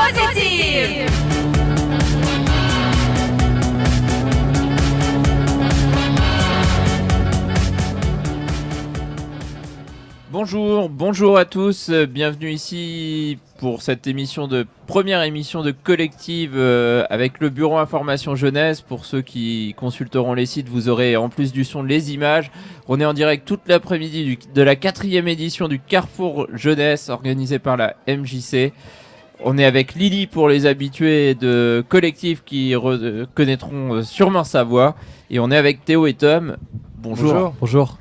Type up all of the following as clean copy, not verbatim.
positive. Bonjour à tous, bienvenue ici pour cette première émission de Collective avec le Bureau Information Jeunesse. Pour ceux qui consulteront les sites, vous aurez en plus du son les images. On est en direct toute l'après-midi de la 4e édition du Carrefour Jeunesse organisée par la MJC. On est avec Lily pour les habitués de Collective qui connaîtront sûrement sa voix. Et on est avec Théo et Tom. Bonjour.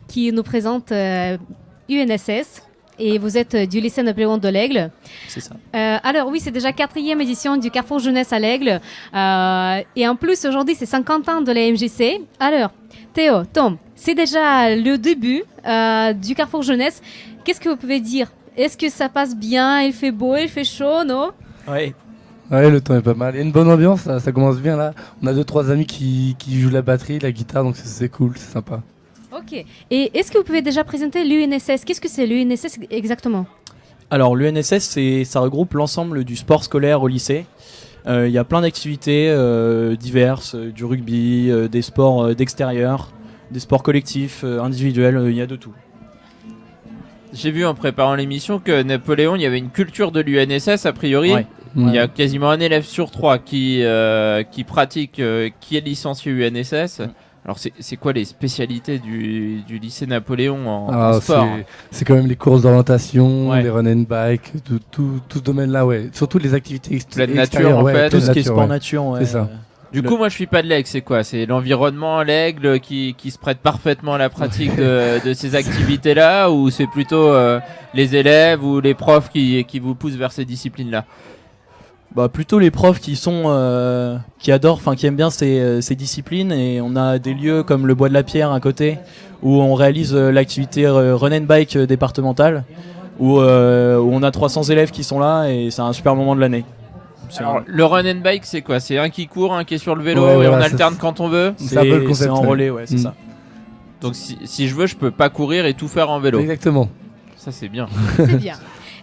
Qui nous présente UNSS et vous êtes du lycée Napoléon de l'Aigle. C'est ça. Alors oui, c'est déjà 4e édition du Carrefour Jeunesse à l'Aigle et en plus aujourd'hui c'est 50 ans de la MJC. Alors Théo, Tom, c'est déjà le début du Carrefour Jeunesse. Qu'est-ce que vous pouvez dire? Est-ce que ça passe bien? Il fait beau, il fait chaud, non? Ouais. Ouais, le temps est pas mal. Il y a une bonne ambiance, ça commence bien là. On a 2-3 amis qui jouent la batterie, la guitare, donc c'est cool, c'est sympa. Ok. Et est-ce que vous pouvez déjà présenter l'UNSS? Qu'est-ce que c'est l'UNSS exactement? Alors l'UNSS, ça regroupe l'ensemble du sport scolaire au lycée. Il y a plein d'activités diverses, du rugby, des sports d'extérieur, des sports collectifs, individuels, il y a de tout. J'ai vu en préparant l'émission que Napoléon, il y avait une culture de l'UNSS a priori. Ouais. Il y a quasiment un élève sur 3 qui pratique, qui est licencié UNSS. Alors c'est quoi les spécialités du lycée Napoléon en sport? C'est quand même les courses d'orientation, Ouais. les run and bike, tout ce domaine-là, ouais. Surtout les activités Pleine extérieures, nature, en ouais, fait. Tout pleine ce qui est nature, sport ouais. nature, ouais. C'est ça. Du coup, moi je suis pas de l'Aigle, c'est quoi? C'est l'environnement à l'Aigle qui se prête parfaitement à la pratique de ces activités-là, ou c'est plutôt les élèves ou les profs qui vous poussent vers ces disciplines-là? Bah plutôt les profs qui adorent, qui aiment bien ces disciplines, et on a des lieux comme le Bois de la Pierre à côté où on réalise l'activité run and bike départementale où on a 300 élèves qui sont là et c'est un super moment de l'année. Alors, le run and bike, c'est quoi? C'est un qui court, un qui est sur le vélo Ouais, et voilà, on ça, alterne quand on veut? C'est un peu le C'est concept, en ouais. relais, ouais, c'est ça. Donc si je veux, je peux pas courir et tout faire en vélo. Exactement. Ça c'est bien. C'est bien.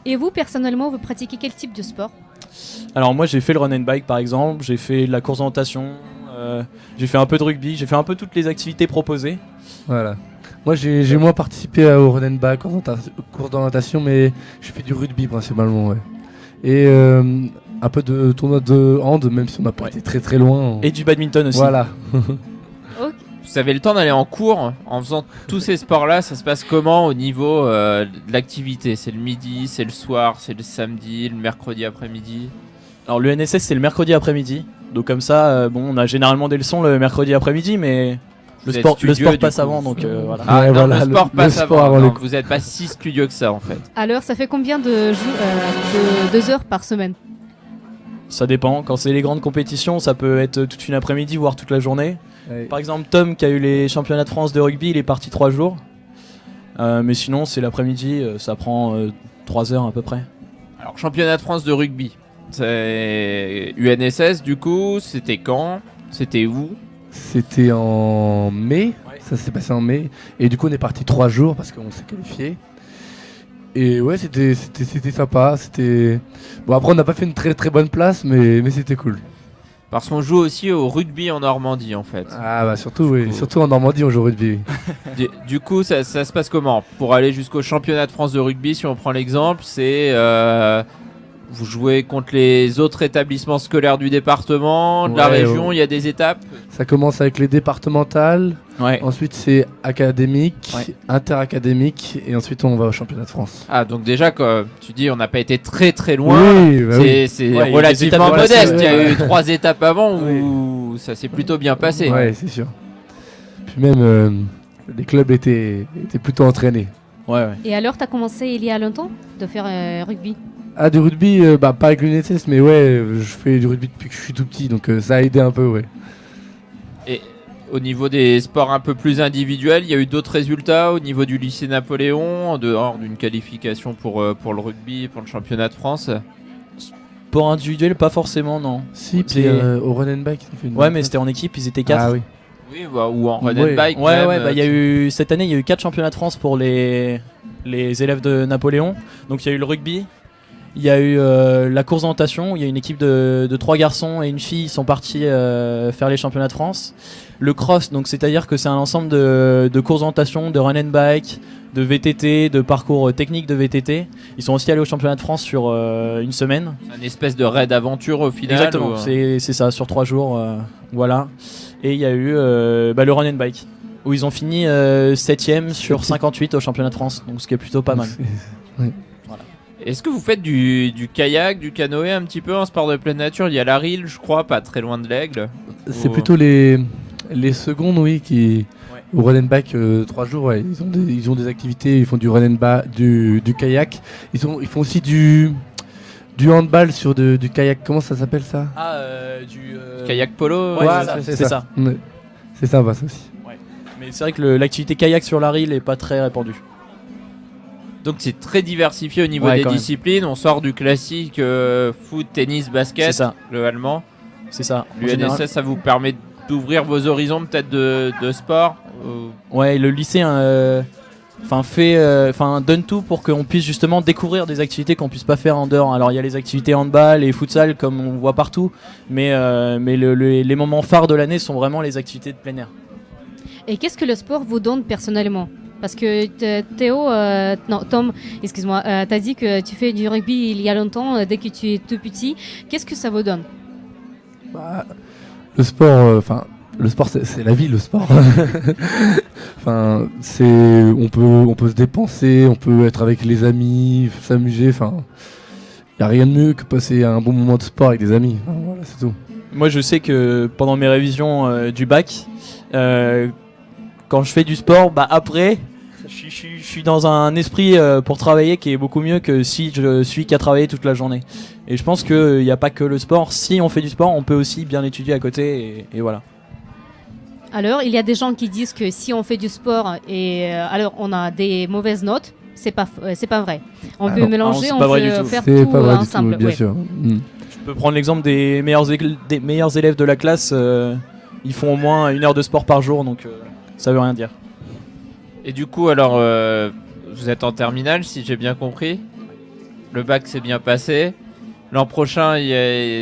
Et vous, personnellement, vous pratiquez quel type de sport? Alors moi j'ai fait le run and bike par exemple, j'ai fait de la course d'orientation, j'ai fait un peu de rugby, j'ai fait un peu toutes les activités proposées. Voilà. Moi j'ai moins participé au run and bike, course d'orientation, mais j'ai fait du rugby principalement, ouais. Et un peu de tournoi de hand, même si on n'a pas été très très loin. Et du badminton aussi. Voilà. Vous avez le temps d'aller en cours en faisant tous ces sports-là? Ça se passe comment au niveau de l'activité? C'est le midi, c'est le soir, c'est le samedi, le mercredi après-midi? Alors l'UNSS c'est le mercredi après-midi, donc comme ça on a généralement des leçons le mercredi après-midi, mais le Vous êtes sport studieux, passe du coup. avant, donc voilà. Ah Ouais, non, voilà, le sport le passe sport avant. avant Non, le- vous n'êtes pas si studieux que ça en fait. Alors, ça fait combien de 2 heures par semaine? Ça dépend, quand c'est les grandes compétitions ça peut être toute une après-midi voire toute la journée. Ouais. Par exemple Tom qui a eu les championnats de France de rugby, il est parti 3 jours, mais sinon c'est l'après-midi, ça prend 3 heures à peu près. Alors championnat de France de rugby, c'est UNSS du coup, c'était quand? C'était où? C'était en mai, ça s'est passé en mai. Et du coup on est parti 3 jours parce qu'on s'est qualifié. Et ouais, c'était sympa. Bon, après on n'a pas fait une très très bonne place, mais c'était cool. Parce qu'on joue aussi au rugby en Normandie en fait. Ah bah surtout, oui. Surtout en Normandie on joue au rugby. Du coup, ça se passe comment? Pour aller jusqu'au championnat de France de rugby, si on prend l'exemple, c'est vous jouez contre les autres établissements scolaires du département, de la Ouais, région, il y a des étapes. Ça commence avec les départementales, Ouais. ensuite c'est académique, Ouais. interacadémique, et ensuite on va au championnat de France. Ah, donc déjà, comme tu dis, on n'a pas été très très loin. Oui, bah oui. C'est Ouais, il y a des relativement étapes, modeste. voilà, Il y a ouais. eu 3 étapes avant où ça s'est plutôt bien passé. Ouais, c'est sûr. Puis même les clubs étaient plutôt entraînés. Ouais. Et alors, tu as commencé il y a longtemps de faire rugby? Ah, du rugby, pas avec l'UNSS, mais ouais, je fais du rugby depuis que je suis tout petit, donc ça a aidé un peu, ouais. Et au niveau des sports un peu plus individuels, il y a eu d'autres résultats au niveau du lycée Napoléon, en dehors d'une qualification pour le rugby, pour le championnat de France. Pour individuel, pas forcément, non. Si, C'est- puis au run and bike, ils ont fait une Ouais, bonne mais place. c'était en équipe, ils étaient 4. Ah oui. Oui, ou en run Ouais. and bike. Ouais, même, ouais, bah il y a eu cette année, il y a eu 4 championnats de France pour les élèves de Napoléon. Donc il y a eu le rugby, Il y a eu la course d'orientation où il y a une équipe de 3 garçons et une fille qui sont partis faire les championnats de France. Le cross, donc c'est-à-dire que c'est un ensemble de courses d'orientation, de run and bike, de VTT, de parcours techniques de VTT. Ils sont aussi allés au championnat de France sur une semaine. Un espèce de raid aventure au final. Exactement, c'est ça, sur 3 jours. Voilà. Et il y a eu le run and bike où ils ont fini 7ème sur 58 au championnat de France, donc ce qui est plutôt pas mal. Ouais. Est-ce que vous faites du kayak, du canoë un petit peu en sport de pleine nature? Il y a la Rille, je crois, pas très loin de l'Aigle. C'est plutôt les secondes, oui, qui au run and bike 3 jours, ouais, ils ont des activités, ils font du run and bike, du kayak, ils font aussi du handball sur du kayak. Comment ça s'appelle ça? Kayak polo. Ouais, c'est ça. ça. Ouais. C'est sympa ça aussi. Ouais. Mais c'est vrai que l'activité kayak sur la Rille est pas très répandue. Donc c'est très diversifié au niveau des disciplines. On sort du classique foot, tennis, basket. C'est ça. Globalement. C'est ça. L'UNSS, ça vous permet d'ouvrir vos horizons peut-être de sport. Ouais, le lycée donne tout pour qu'on puisse justement découvrir des activités qu'on puisse pas faire en dehors. Alors il y a les activités handball et futsal comme on voit partout, mais les moments phares de l'année sont vraiment les activités de plein air. Et qu'est-ce que le sport vous donne personnellement? Parce que Tom, excuse-moi, t'as dit que tu fais du rugby il y a longtemps, dès que tu es tout petit. Qu'est-ce que ça vous donne? Le sport, le sport c'est la vie, le sport. On peut se dépenser, on peut être avec les amis, s'amuser. Il y a rien de mieux que passer un bon moment de sport avec des amis. Voilà, c'est tout. Moi, je sais que pendant mes révisions du bac, quand je fais du sport, après, je suis dans un esprit pour travailler qui est beaucoup mieux que si je suis qu'à travailler toute la journée. Et je pense qu'il n'y a pas que le sport. Si on fait du sport, on peut aussi bien étudier à côté et voilà. Alors, il y a des gens qui disent que si on fait du sport et alors on a des mauvaises notes, c'est pas vrai. On peut mélanger, on peut faire tout ensemble. Bien sûr. Je peux prendre l'exemple des meilleurs élèves de la classe. Ils font au moins 1 heure de sport par jour, donc ça veut rien dire. Et du coup, alors, vous êtes en terminale, si j'ai bien compris. Le bac s'est bien passé. L'an prochain,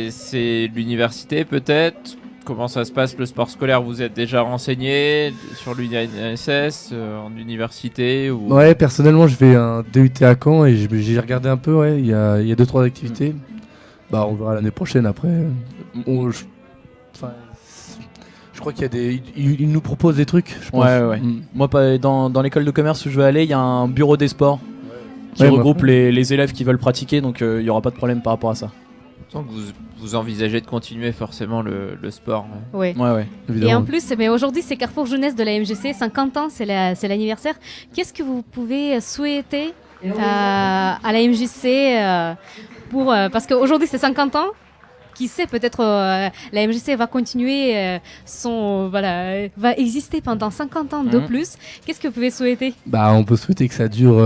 c'est l'université peut-être. Comment ça se passe le sport scolaire? Vous êtes déjà renseigné sur l'UNSS, en université ou... Ouais, personnellement, je vais un DUT à Caen et j'ai regardé un peu. Ouais, il y a 2-3 activités. On verra l'année prochaine après. Je crois qu'il y a ils nous proposent des trucs, je pense. Ouais. Moi, dans l'école de commerce où je vais aller, il y a un bureau des sports qui regroupe les élèves qui veulent pratiquer, donc il n'y aura pas de problème par rapport à ça. Donc vous envisagez de continuer forcément le sport. Ouais. Et en plus, mais aujourd'hui, c'est Carrefour Jeunesse de la MJC, 50 ans, c'est l'anniversaire. Qu'est-ce que vous pouvez souhaiter à la MJC parce qu'aujourd'hui, c'est 50 ans? Qui sait, peut-être la MJC va continuer, va exister pendant 50 ans de plus. Qu'est-ce que vous pouvez souhaiter? On peut souhaiter que ça dure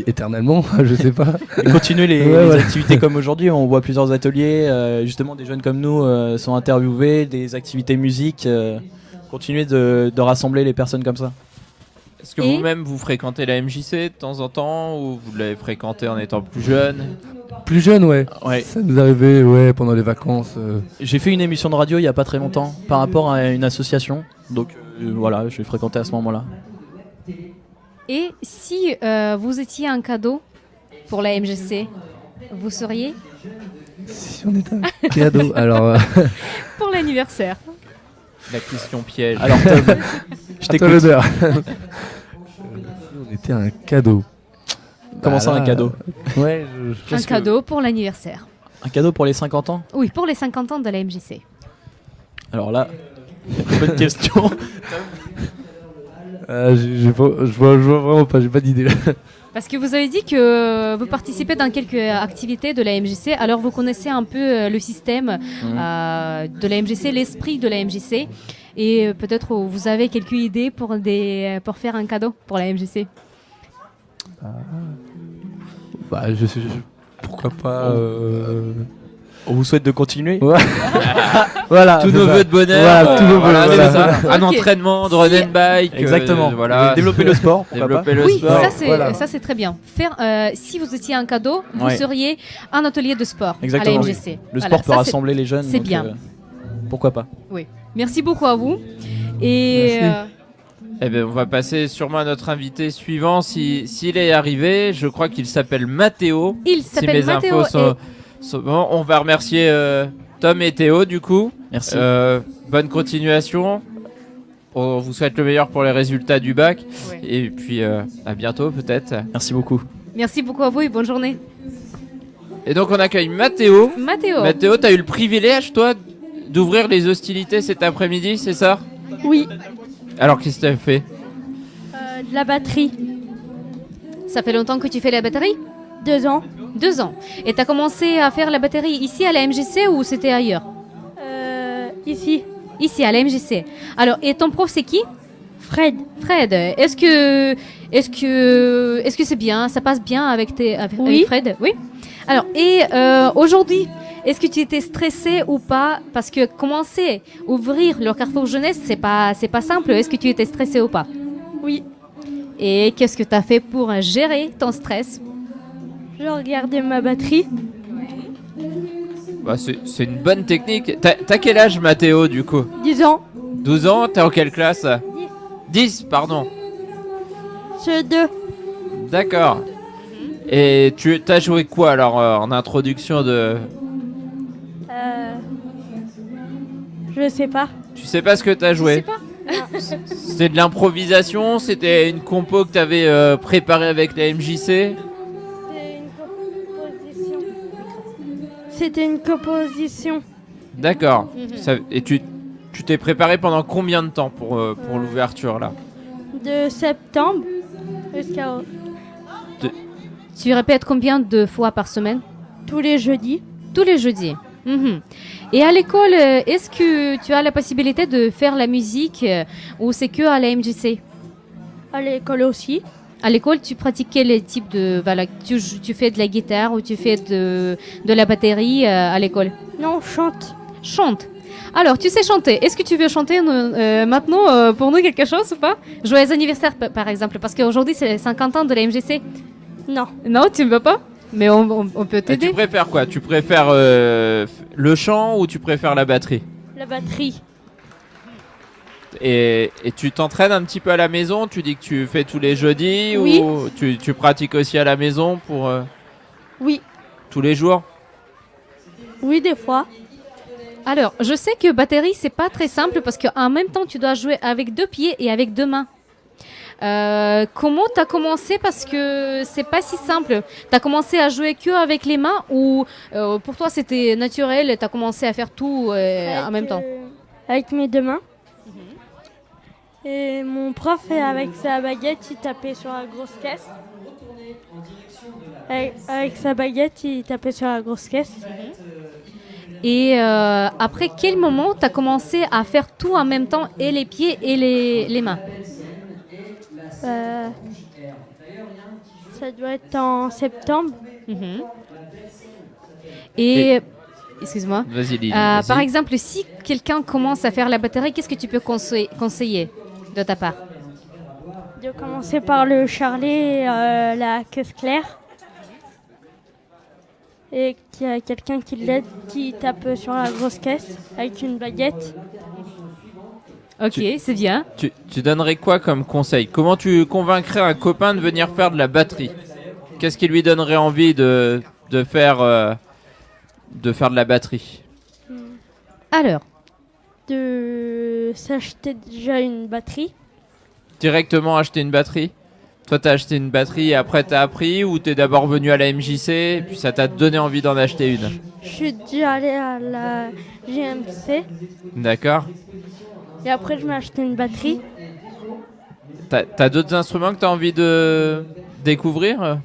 éternellement, je sais pas. Et continuer les activités comme aujourd'hui. On voit plusieurs ateliers, justement des jeunes comme nous sont interviewés, des activités musique. Continuer de rassembler les personnes comme ça. Est-ce que vous-même vous fréquentez la MJC de temps en temps ou vous l'avez fréquenté en étant plus jeune? Plus jeune, ouais. Ça nous arrivait pendant les vacances. J'ai fait une émission de radio il n'y a pas très longtemps par rapport à une association. Donc voilà, je l'ai fréquenté à ce moment-là. Et si vous étiez un cadeau pour la MJC, vous seriez? Si on était un cadeau, alors... Pour l'anniversaire. La question piège. Alors Tom, je t'écoute. L'honneur. On était un cadeau. Comment ça, un cadeau? Ouais, un cadeau pour l'anniversaire. Un cadeau pour les 50 ans? Oui, pour les 50 ans de la MJC. Alors là, bonne question. Je vois vraiment pas, j'ai pas d'idée. Parce que vous avez dit que vous participez dans quelques activités de la MJC, alors vous connaissez un peu le système de la MJC, l'esprit de la MJC, et peut-être vous avez quelques idées pour faire un cadeau pour la MJC. Pourquoi pas On vous souhaite de continuer. Ouais. Voilà. Tous c'est nos ça. vœux de bonheur. Voilà, tous vos voilà, vœux, c'est voilà. ça. Un Ok. entraînement de run and bike. Exactement. Voilà. Développer le sport. pourquoi pas. Développer le Oui, sport. Voilà. ça c'est très bien. Si vous étiez un cadeau, vous Ouais. seriez un atelier de sport Exactement, à la oui. MGC. Le Voilà, sport peut ça, rassembler les jeunes. c'est donc, bien. Pourquoi pas. Merci beaucoup à vous. Et Merci. Eh bien, on va passer sûrement à notre invité suivant. S'il est arrivé, je crois qu'il s'appelle Mathéo. il Si s'appelle mes Mathéo. infos sont bon, on va remercier Tom et Théo du coup. Merci. Bonne continuation. On vous souhaite le meilleur pour les résultats du bac. Ouais. Et puis à bientôt peut-être. Merci beaucoup. Merci beaucoup à vous et bonne journée. Et donc on accueille Mathéo. Mathéo. Mathéo, t'as eu le privilège toi d'ouvrir les hostilités cet après-midi, c'est ça? Oui, Alors qu'est-ce que t'as fait? de la batterie. Ça fait longtemps que tu fais la batterie? 2 ans. 2 ans. Et tu as commencé à faire la batterie ici à la MGC ou c'était ailleurs? Ici, Ici à la MGC. Alors, et ton prof c'est qui? Fred. Fred. Est-ce que c'est bien? Ça passe bien avec Oui. avec Fred? Oui. Alors, et aujourd'hui, est-ce que tu étais stressé ou pas? Parce que commencer, ouvrir le Carrefour Jeunesse, c'est pas simple. Est-ce que tu étais stressé ou pas? Oui. Et qu'est-ce que tu as fait pour gérer ton stress? Je regardais ma batterie. Bah, c'est une bonne technique. T'as quel âge Mathéo du coup? 10 ans. 12 ans, t'es en quelle classe? 10, pardon. Ce 2. D'accord. Et tu t'as joué quoi alors en introduction de... Je sais pas. Tu sais pas ce que t'as Je sais joué? pas. C'était de l'improvisation? C'était une compo que t'avais préparée avec la MJC? C'était une composition D'accord. Mhm. Et tu t'es préparé pendant combien de temps pour l'ouverture là? de septembre jusqu'à Tu répètes combien de fois par semaine? tous les jeudis. Tous les jeudis. Mhm. Et à l'école, est-ce que tu as la possibilité de faire la musique ou c'est que à la MJC? À l'école aussi. À l'école, tu pratiques quel type de... Voilà, tu fais de la guitare ou tu fais de la batterie à l'école? Non, on chante. Chante. Alors, tu sais chanter. Est-ce que tu veux chanter maintenant pour nous quelque chose ou pas? Joyeux anniversaire, par exemple, parce qu'aujourd'hui, c'est les 50 ans de la MJC. Non. Non, tu ne veux pas? Mais on peut Et tu t'aider. préfères quoi? Tu préfères le chant ou tu préfères la batterie? La batterie. Et tu t'entraînes un petit peu à la maison? Tu dis que tu fais tous les jeudis Oui. ou tu pratiques aussi à la maison pour Oui. tous les jours? Oui, des fois. Alors, je sais que batterie, c'est pas très simple parce qu'en même temps, tu dois jouer avec 2 pieds et avec 2 mains. Comment tu as commencé? Parce que c'est pas si simple. Tu as commencé à jouer que avec les mains ou pour toi c'était naturel, tu as commencé à faire tout en même temps? Avec mes 2 mains. Et mon prof, avec sa baguette, il tapait sur la grosse caisse. Avec sa baguette, il tapait sur la grosse caisse. Et après quel moment tu as commencé à faire tout en même temps, et les pieds et les mains? Ça doit être en septembre. Mhm. Et excuse-moi. Vas-y Lily. Par vas-y. exemple, si quelqu'un commence à faire la batterie, qu'est-ce que tu peux conseiller de ta part? De commencer par le charlet et la caisse claire. Et qu'il y a quelqu'un qui l'aide, qui tape sur la grosse caisse avec une baguette. Ok, c'est bien. Tu donnerais quoi comme conseil? Comment tu convaincrais un copain de venir faire de la batterie? Qu'est-ce qui lui donnerait envie de faire de la batterie? Alors, De s'acheter déjà une batterie. Directement acheter une batterie? Toi, t'as acheté une batterie et après t'as appris, ou t'es d'abord venu à la MJC et puis ça t'a donné envie d'en acheter une? Je suis déjà allée à la GMC. D'accord. Et après, je m'ai acheté une batterie. T'as d'autres instruments que t'as envie de découvrir?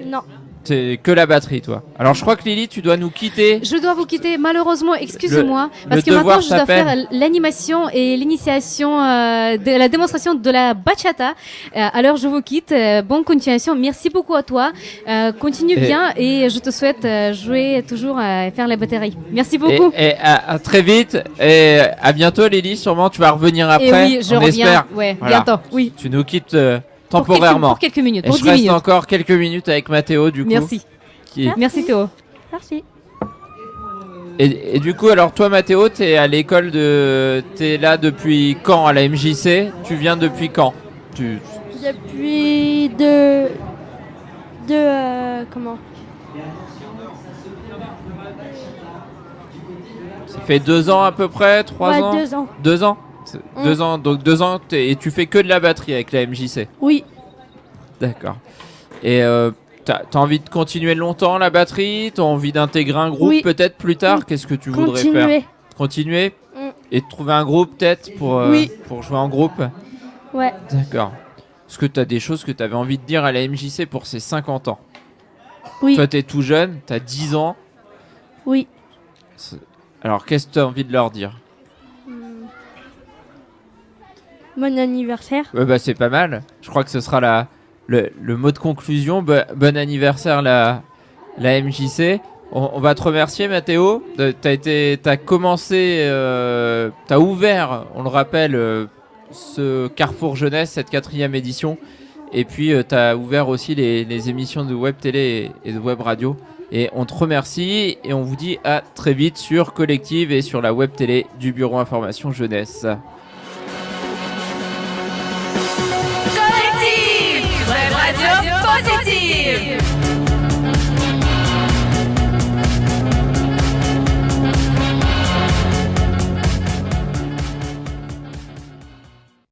Non. C'est que la batterie, toi. Alors, je crois que Lily, tu dois nous quitter. Je dois vous quitter, malheureusement, excusez-moi, parce le que maintenant devoir je dois t'appelle. faire l'animation et l'initiation de la démonstration de la bachata. Alors je vous quitte, bonne continuation, merci beaucoup à toi, continue bien et je te souhaite jouer toujours et faire la batterie. Merci beaucoup. Et à très vite. Et à bientôt, Lily. Sûrement, tu vas revenir après. Et oui, je on reviens, espère. ouais, Voilà. bientôt, oui. Tu nous quittes temporairement. Pour quelques minutes, Et pour je 10 reste minutes. encore quelques minutes avec Mathéo, du coup. Merci. Merci Théo. Merci. Et du coup, alors toi, Mathéo, t'es à l'école t'es là depuis quand à la MJC? Tu viens depuis quand? Depuis comment? Ça fait 2 ans à peu près, 3 Ouais, ans? 2 ans. 2 ans. 2 ans, donc 2 ans, et tu fais que de la batterie avec la MJC. Oui. D'accord. Et t'as envie de continuer longtemps la batterie? T'as envie d'intégrer un groupe Oui. peut-être plus tard? Oui. Qu'est-ce que tu voudrais faire? Continuer. Continuer Mm. et de trouver un groupe peut-être Oui. pour jouer en groupe? Ouais. D'accord. Est-ce que t'as des choses que t'avais envie de dire à la MJC pour ses 50 ans? Oui. Toi, t'es tout jeune, t'as 10 ans. Oui. Alors, qu'est-ce que t'as envie de leur dire? Bon anniversaire. Ouais, bah, c'est pas mal. Je crois que ce sera le mot de conclusion. Bon anniversaire, la MJC. On va te remercier, Mathéo. T'as commencé, t'as ouvert, on le rappelle, ce Carrefour Jeunesse, cette 4e édition. Et puis, t'as ouvert aussi les émissions de web télé et de web radio. Et on te remercie et on vous dit à très vite sur Collective et sur la web télé du Bureau Information Jeunesse.